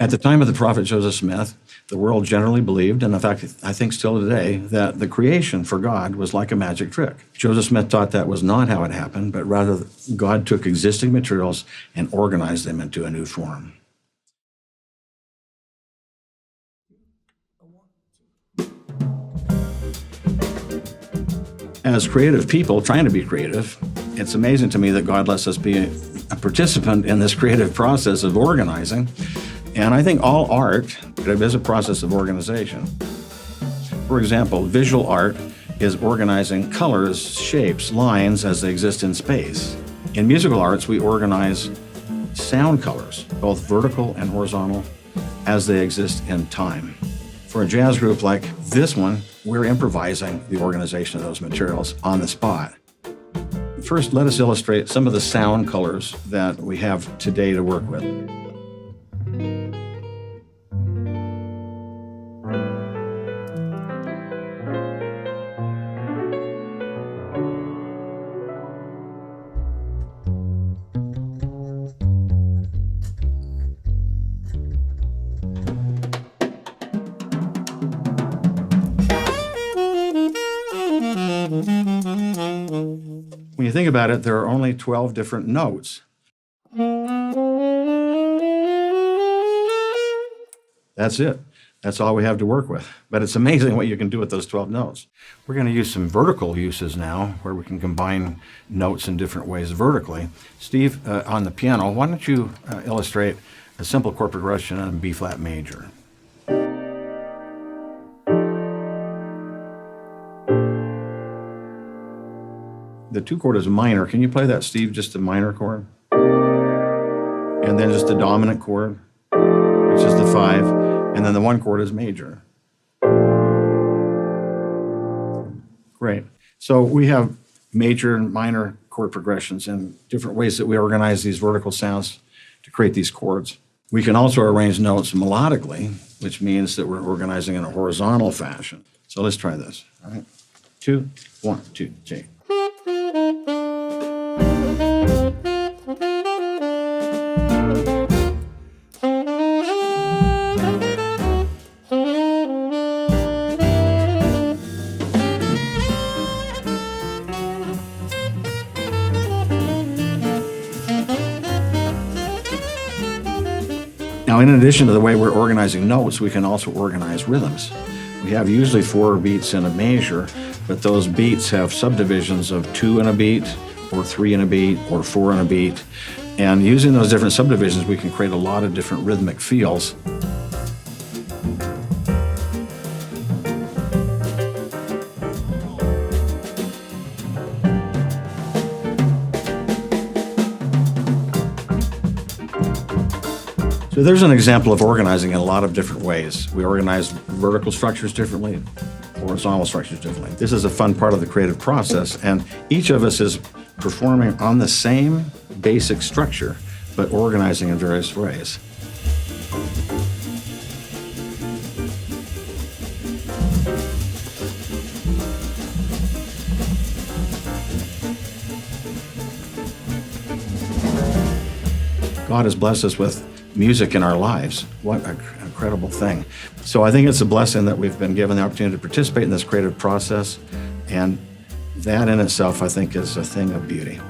At the time of the prophet Joseph Smith, the world generally believed, and in fact, I think still today, that the creation for God was like a magic trick. Joseph Smith taught that was not how it happened, but rather God took existing materials and organized them into a new form. As creative people trying to be creative, it's amazing to me that God lets us be a participant in this creative process of organizing. And I think all art is a process of organization. For example, visual art is organizing colors, shapes, lines as they exist in space. In musical arts, we organize sound colors, both vertical and horizontal, as they exist in time. For a jazz group like this one, we're improvising the organization of those materials on the spot. First, let us illustrate some of the sound colors that we have today to work with. When you think about it, there are only 12 different notes. That's it. That's all we have to work with. But it's amazing what you can do with those 12 notes. We're going to use some vertical uses now, where we can combine notes in different ways vertically. Steve, on the piano, why don't you illustrate a simple chord progression on B-flat major? The 2 chord is minor. Can you play that, Steve, just a minor chord? And then just a dominant chord, which is the 5, and then the 1 chord is major. Great. So we have major and minor chord progressions and different ways that we organize these vertical sounds to create these chords. We can also arrange notes melodically, which means that we're organizing in a horizontal fashion. So let's try this. All right. 2, 1, 2, 3. Now, in addition to the way we're organizing notes, we can also organize rhythms. We have usually 4 beats in a measure, but those beats have subdivisions of 2 in a beat, or 3 in a beat, or 4 in a beat. And using those different subdivisions, we can create a lot of different rhythmic feels. So there's an example of organizing in a lot of different ways. We organize vertical structures differently, horizontal structures differently. This is a fun part of the creative process, and each of us is performing on the same basic structure, but organizing in various ways. God has blessed us with music in our lives. What an incredible thing. So I think it's a blessing that we've been given the opportunity to participate in this creative process, and that in itself, I think, is a thing of beauty.